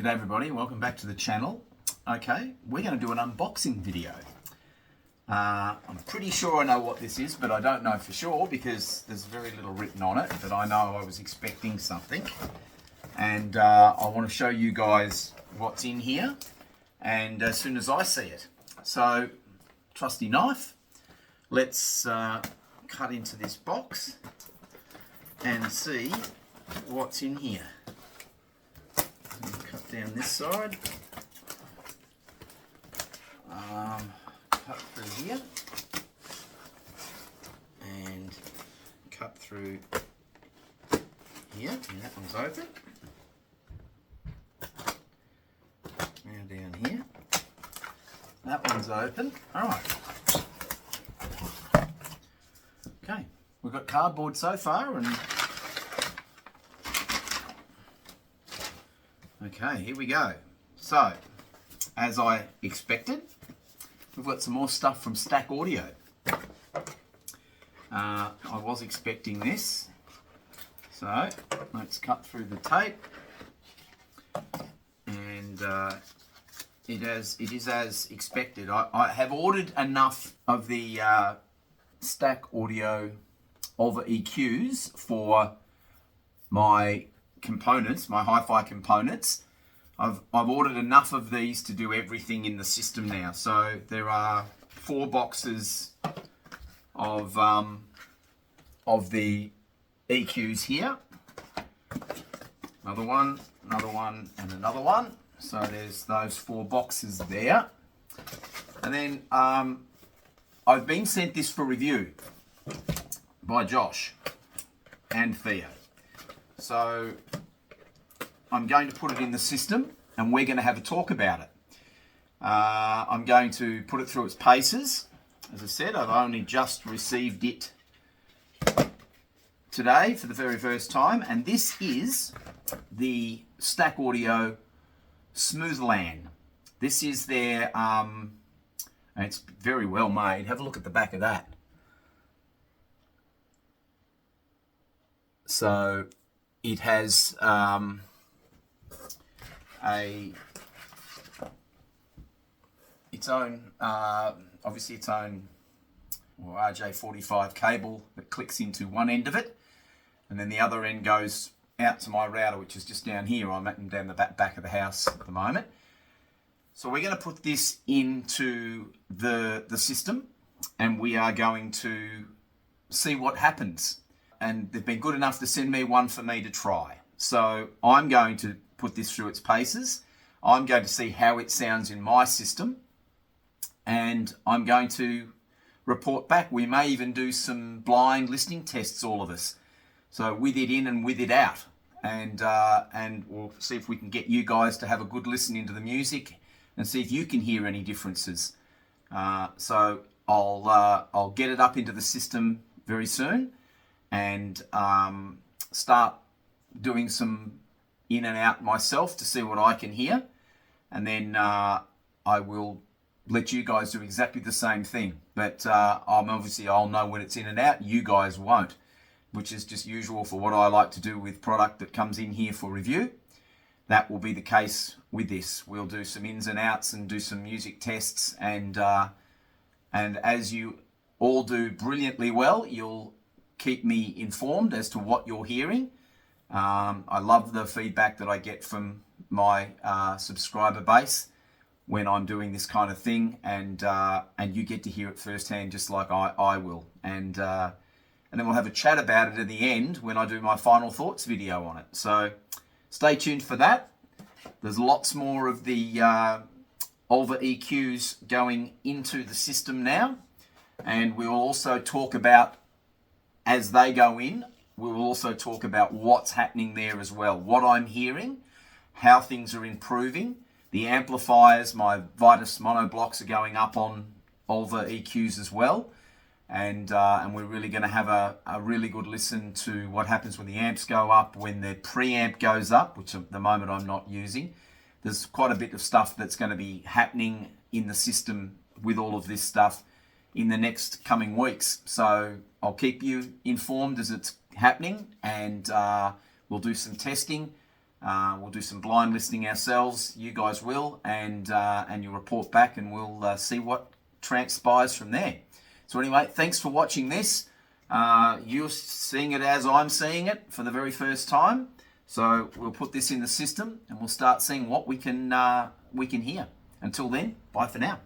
G'day everybody, welcome back to the channel. Okay, we're going to do an unboxing video. I'm pretty sure I know what this is, but I don't know for sure because there's very little written on it, but I know I was expecting something. And I want to show you guys what's in here, and as soon as I see it. So, trusty knife, let's cut into this box and see what's in here. Cut down this side, cut through here, and cut through here, and that one's open. Now down here, that one's open. Alright. Okay, we've got cardboard so far, and okay, here we go. So, as I expected, we've got some more stuff from Stack Audio. I was expecting this. So, let's cut through the tape. And it is as expected. I have ordered enough of the Stack Audio Auva EQs for my components, my hi-fi components. I've ordered enough of these to do everything in the system now. So there are 4 boxes of the EQs here. Another one, and another one. So there's those 4 boxes there. And then I've been sent this for review by Josh and Theo. So I'm going to put it in the system and we're going to have a talk about it. I'm going to put it through its paces. As I said, I've only just received it today for the very first time, and this is the Stack Audio Smooth Lan. This is their, and it's very well made. Have a look at the back of that. So it has its own, obviously its own RJ45 cable that clicks into one end of it, and then the other end goes out to my router, which is just down here. I'm at down the back of the house at the moment. So we're going to put this into the system, and we are going to see what happens. And they've been good enough to send me one for me to try. So I'm going to put this through its paces. I'm going to see how it sounds in my system, and I'm going to report back. We may even do some blind listening tests, all of us. So with it in and with it out, and we'll see if we can get you guys to have a good listen into the music and see if you can hear any differences. So I'll get it up into the system very soon, and start doing some in and out myself to see what I can hear, and then I will let you guys do exactly the same thing. But I'll know when it's in and out. You guys won't, which is just usual for what I like to do with product that comes in here for review. That will be the case with this. We'll do some ins and outs and do some music tests, and as you all do brilliantly well, you'll keep me informed as to what you're hearing. I love the feedback that I get from my subscriber base when I'm doing this kind of thing, and you get to hear it firsthand, just like I will. And then we'll have a chat about it at the end when I do my final thoughts video on it. So stay tuned for that. There's lots more of the Auva EQs going into the system now, and we will also talk about, as they go in, we will also talk about what's happening there as well, what I'm hearing, how things are improving. The amplifiers, my Vitus monoblocks, are going up on Auva EQs as well, and we're really going to have a really good listen to what happens when the amps go up, when the preamp goes up, which at the moment I'm not using. There's quite a bit of stuff that's going to be happening in the system with all of this stuff in the next coming weeks. So I'll keep you informed as it's happening, and we'll do some testing. We'll do some blind listening ourselves. You guys will, and you'll report back, and we'll see what transpires from there. So anyway, thanks for watching this. You're seeing it as I'm seeing it for the very first time. So we'll put this in the system, and we'll start seeing what we can hear. Until then, bye for now.